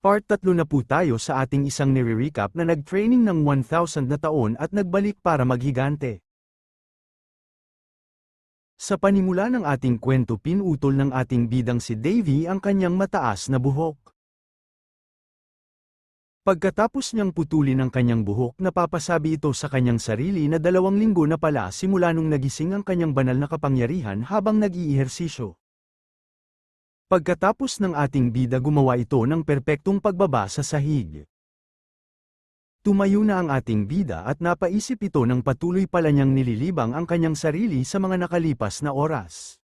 Part 3 na po tayo sa ating isang nire-recap na nag-training ng 1,000 na taon at nagbalik para maghigante. Sa panimula ng ating kwento, pinutol ng ating bidang si Davy ang kanyang mataas na buhok. Pagkatapos niyang putulin ang kanyang buhok, napapasabi ito sa kanyang sarili na 2 linggo na pala simula nung nagising ang kanyang banal na kapangyarihan habang nag-iihersisyo. Pagkatapos ng ating bida, gumawa ito ng perpektong pagbaba sa sahig. Tumayo na ang ating bida at napaisip ito ng patuloy pala niyang nililibang ang kanyang sarili sa mga nakalipas na oras.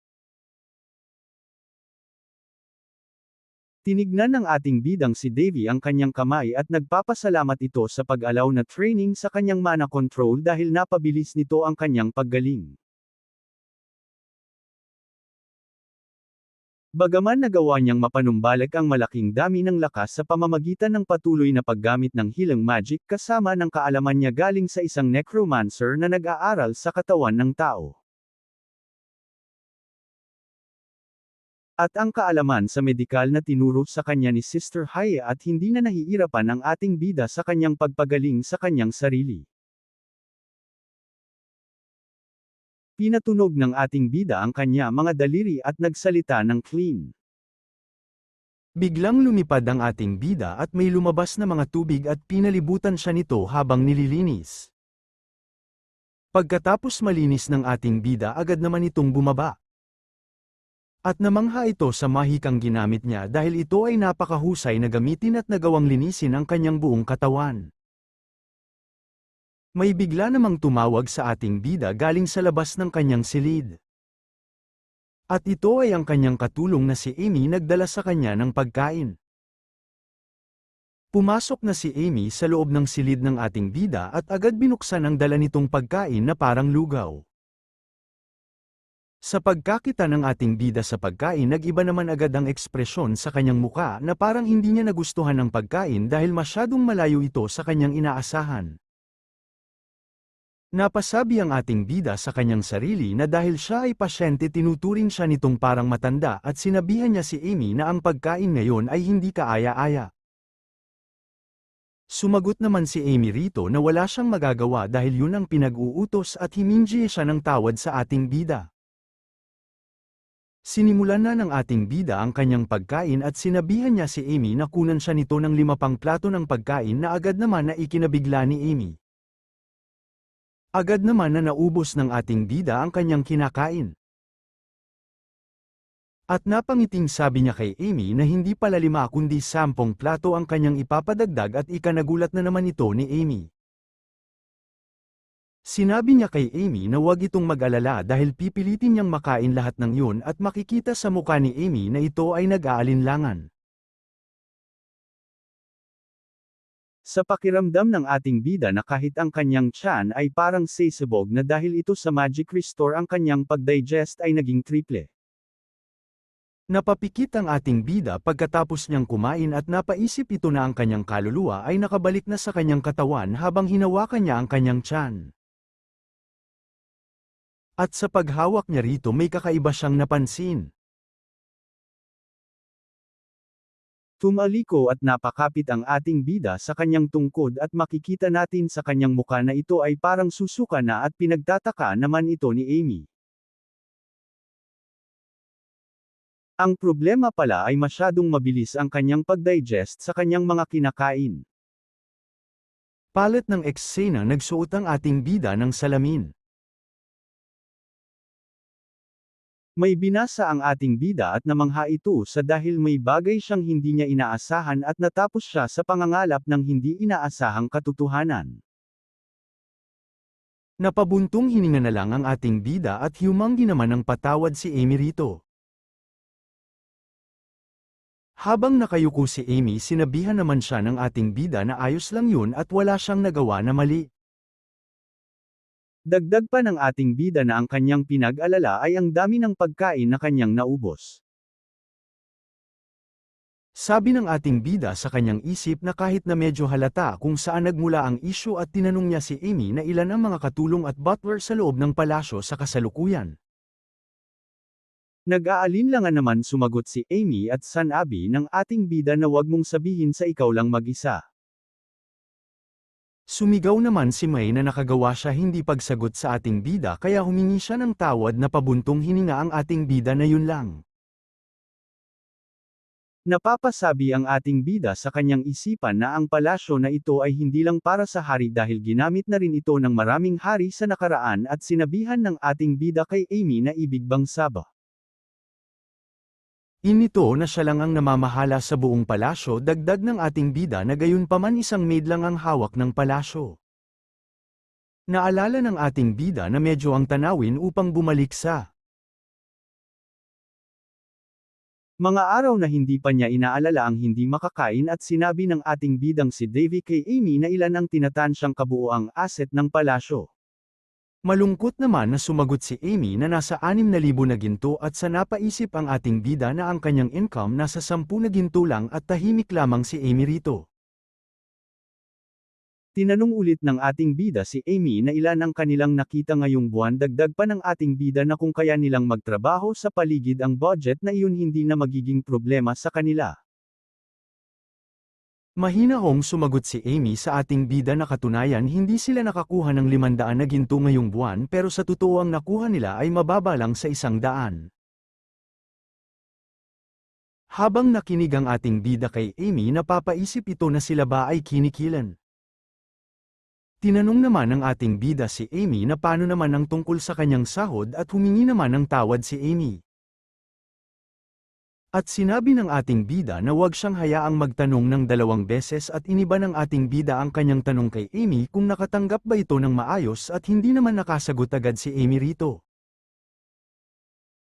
Tinignan ng ating bidang si Davy ang kanyang kamay at nagpapasalamat ito sa pag-allow na training sa kanyang mana control dahil napabilis nito ang kanyang paggaling. Bagaman nagawa niyang mapanumbalik ang malaking dami ng lakas sa pamamagitan ng patuloy na paggamit ng healing magic kasama ng kaalaman niya galing sa isang necromancer na nag-aaral sa katawan ng tao. At ang kaalaman sa medikal na tinuro sa kanya ni Sister Haya at hindi na nahihirapan ang ating bida sa kanyang pagpagaling sa kanyang sarili. Pinatunog ng ating bida ang kanya mga daliri at nagsalita ng clean. Biglang lumipad ang ating bida at may lumabas na mga tubig at pinalibutan siya nito habang nililinis. Pagkatapos malinis ng ating bida, agad naman itong bumaba. At namangha ito sa mahikang ginamit niya dahil ito ay napakahusay na gamitin at nagawang linisin ang kanyang buong katawan. May bigla namang tumawag sa ating bida galing sa labas ng kanyang silid. At ito ay ang kanyang katulong na si Amy, nagdala sa kanya ng pagkain. Pumasok na si Amy sa loob ng silid ng ating bida at agad binuksan ang dala nitong pagkain na parang lugaw. Sa pagkakita ng ating bida sa pagkain, nag-iba naman agad ang ekspresyon sa kanyang muka na parang hindi niya nagustuhan ang pagkain dahil masyadong malayo ito sa kanyang inaasahan. Napasabi ang ating bida sa kanyang sarili na dahil siya ay pasyente, tinuturing siya nitong parang matanda at sinabihan niya si Amy na ang pagkain ngayon ay hindi kaaya-aya. Sumagot naman si Amy rito na wala siyang magagawa dahil yun ang pinag-uutos at himingi siya ng tawad sa ating bida. Sinimulan na ng ating bida ang kanyang pagkain at sinabihan niya si Amy na kunan siya nito ng 5 pang plato ng pagkain na agad naman na ikinabigla ni Amy. Agad naman na naubos ng ating bida ang kanyang kinakain. At napangiting sabi niya kay Amy na hindi pala 5 kundi 10 plato ang kanyang ipapadagdag at ikanagulat na naman ito ni Amy. Sinabi niya kay Amy na huwag itong mag-alala dahil pipilitin niyang makain lahat ng yun at makikita sa mukha ni Amy na ito ay nag-aalinlangan. Sa pakiramdam ng ating bida na kahit ang kanyang tiyan ay parang sasabog na dahil ito sa magic restore, ang kanyang pag-digest ay naging triple. Napapikit ang ating bida pagkatapos niyang kumain at napaisip ito na ang kanyang kaluluwa ay nakabalik na sa kanyang katawan habang hinawakan niya ang kanyang tiyan. At sa paghawak niya rito, may kakaiba siyang napansin. Tumaliko at napakapit ang ating bida sa kanyang tungkod at makikita natin sa kanyang muka na ito ay parang susuka na at pinagtataka naman ito ni Amy. Ang problema pala ay masyadong mabilis ang kanyang pag-digest sa kanyang mga kinakain. Palit ng eksena, nagsuot ang ating bida ng salamin. May binasa ang ating bida at namangha ito sa dahil may bagay siyang hindi niya inaasahan at natapos siya sa pangangalap ng hindi inaasahang katotohanan. Napabuntong hininga na lang ang ating bida at humanggi naman ng patawad si Amy rito. Habang nakayuko si Amy, sinabihan naman siya ng ating bida na ayos lang yun at wala siyang nagawa na mali. Dagdag pa ng ating bida na ang kanyang pinag-alala ay ang dami ng pagkain na kanyang naubos. Sabi ng ating bida sa kanyang isip na kahit na medyo halata kung saan nagmula ang isyu at tinanong niya si Amy na ilan ang mga katulong at butler sa loob ng palasyo sa kasalukuyan. Nag-aalinlangan naman sumagot si Amy at sanabi ng ating bida na wag mong sabihin sa ikaw lang mag-isa. Sumigaw naman si May na nakagawa siya hindi pagsagot sa ating bida kaya humingi siya ng tawad na pabuntong hininga ang ating bida na yun lang. Napapasabi ang ating bida sa kanyang isipan na ang palasyo na ito ay hindi lang para sa hari dahil ginamit na rin ito ng maraming hari sa nakaraan at sinabihan ng ating bida kay Amy na ibig bang saba. Inito na siya lang ang namamahala sa buong palasyo dagdag ng ating bida na gayunpaman isang maid lang ang hawak ng palasyo. Naalala ng ating bida na medyo ang tanawin upang bumalik sa mga araw na hindi pa niya inaalala ang hindi makakain at sinabi ng ating bidang si Davy kay Amy na ilan ang tinatansyang kabuoang asset ng palasyo. Malungkot naman na sumagot si Amy na nasa 6,000 na ginto at sa napaisip ang ating bida na ang kanyang income nasa 10 na ginto lang at tahimik lamang si Amy rito. Tinanong ulit ng ating bida si Amy na ilan ang kanilang nakita ngayong buwan dagdag pa ng ating bida na kung kaya nilang magtrabaho sa paligid ang budget na iyon hindi na magiging problema sa kanila. Mahinahong sumagot si Amy sa ating bida na katunayan hindi sila nakakuha ng 500 na ginto ngayong buwan pero sa totoo ang nakuha nila ay mababa lang sa 100. Habang nakinig ang ating bida kay Amy napapaisip ito na sila ba ay kinikilan. Tinanong naman ng ating bida si Amy na paano naman ang tungkol sa kanyang sahod at humingi naman ng tawad si Amy. At sinabi ng ating bida na huwag siyang hayaang magtanong ng 2 beses at iniba ng ating bida ang kanyang tanong kay Amy kung nakatanggap ba ito ng maayos at hindi naman nakasagot agad si Amy rito.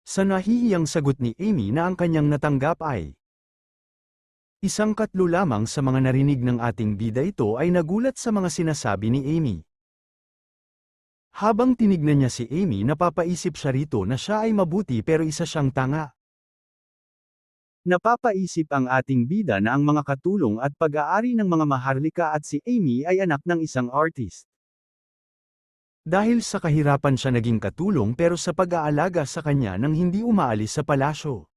Sa nahihiyang sagot ni Amy na ang kanyang natanggap ay isang katlo lamang sa mga narinig ng ating bida ito ay nagulat sa mga sinasabi ni Amy. Habang tinignan niya si Amy napapaisip siya rito na siya ay mabuti pero isa siyang tanga. Napapaisip ang ating bida na ang mga katulong at pag-aari ng mga maharlika at si Amy ay anak ng isang artist. Dahil sa kahirapan siya naging katulong pero sa pag-aalaga sa kanya nang hindi umaalis sa palasyo.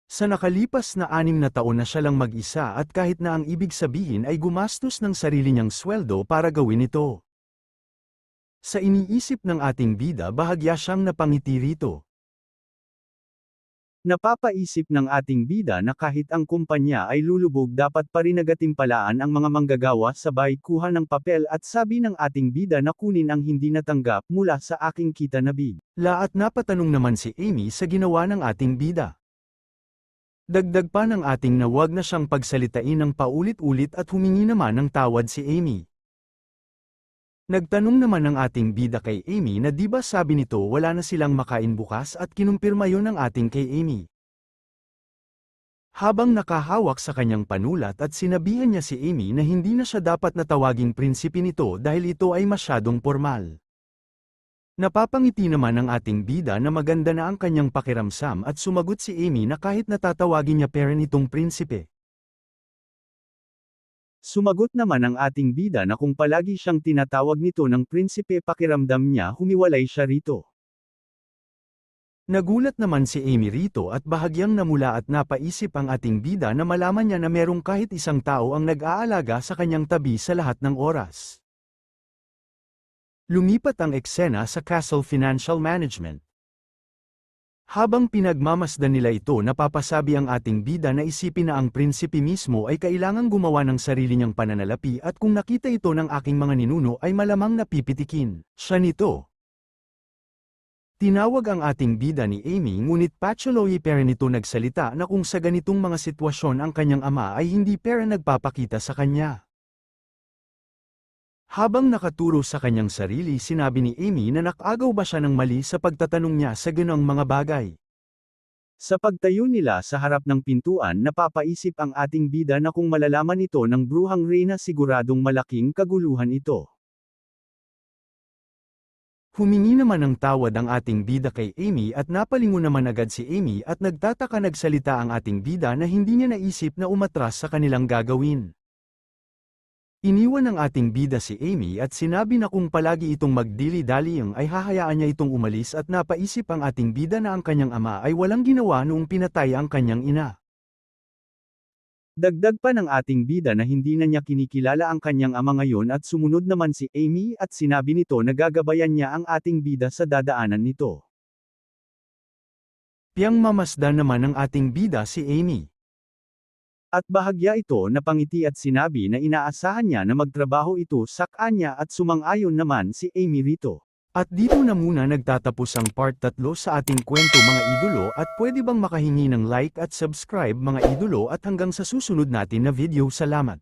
Sa nakalipas na 6 na taon na siya lang mag-isa at kahit na ang ibig sabihin ay gumastos ng sarili niyang sweldo para gawin ito. Sa iniisip ng ating bida bahagya siyang napangiti rito. Napapaisip ng ating bida na kahit ang kumpanya ay lulubog dapat pa rin nagatimpalaan ang mga manggagawa sabay kuha ng papel at sabi ng ating bida na kunin ang hindi natanggap mula sa aking kita na bigla at napatanong naman si Amy sa ginawa ng ating bida. Dagdag pa ng ating na wag na siyang pagsalitain ng paulit-ulit at humingi naman ng tawad si Amy. Nagtanong naman ng ating bida kay Amy na di ba sabi nito wala na silang makain bukas at kinumpirma yon ng ating kay Amy. Habang nakahawak sa kanyang panulat at sinabihan niya si Amy na hindi na siya dapat na tawaging prinsipe nito dahil ito ay masyadong formal. Napapangiti naman ang ating bida na maganda na ang kanyang pakiramsam at sumagot si Amy na kahit natatawagin niya parent itong prinsipe. Sumagot naman ang ating bida na kung palagi siyang tinatawag nito ng prinsipe pakiramdam niya humiwalay siya rito. Nagulat naman si Amy rito at bahagyang namula at napaisip ang ating bida na malaman niya na merong kahit isang tao ang nag-aalaga sa kanyang tabi sa lahat ng oras. Lumipat ang eksena sa Castle Financial Management. Habang pinagmamasdan nila ito napapasabi ang ating bida na isipin na ang prinsipe mismo ay kailangang gumawa ng sarili niyang pananalapi at kung nakita ito ng aking mga ninuno ay malamang napipitikin siya nito. Tinawag ang ating bida ni Amy ngunit patuloy pa rin ito nagsalita na kung sa ganitong mga sitwasyon ang kanyang ama ay hindi pa rin nagpapakita sa kanya. Habang nakaturo sa kanyang sarili sinabi ni Amy na nakagaw ba siya ng mali sa pagtatanong niya sa ganoong mga bagay. Sa pagtayo nila sa harap ng pintuan napapaisip ang ating bida na kung malalaman ito ng bruhang Reyna siguradong malaking kaguluhan ito. Humingi naman ng tawad ang ating bida kay Amy at napalingon naman agad si Amy at nagtataka nagsalita ang ating bida na hindi niya naisip na umatras sa kanilang gagawin. Iniwan ng ating bida si Amy at sinabi na kung palagi itong magdili-daliang ay hahayaan niya itong umalis at napaisip ang ating bida na ang kanyang ama ay walang ginawa noong pinatay ang kanyang ina. Dagdag pa ng ating bida na hindi na niya kinikilala ang kanyang ama ngayon at sumunod naman si Amy at sinabi nito na gagabayan niya ang ating bida sa dadaanan nito. Piyang mamasdan naman ng ating bida si Amy. At bahagya ito na pangiti at sinabi na inaasahan niya na magtrabaho ito sa kanya at sumang-ayon naman si Amy rito. At dito na muna nagtatapos ang part 3 sa ating kwento mga idolo at pwede bang makahingi ng like at subscribe mga idolo at hanggang sa susunod natin na video salamat.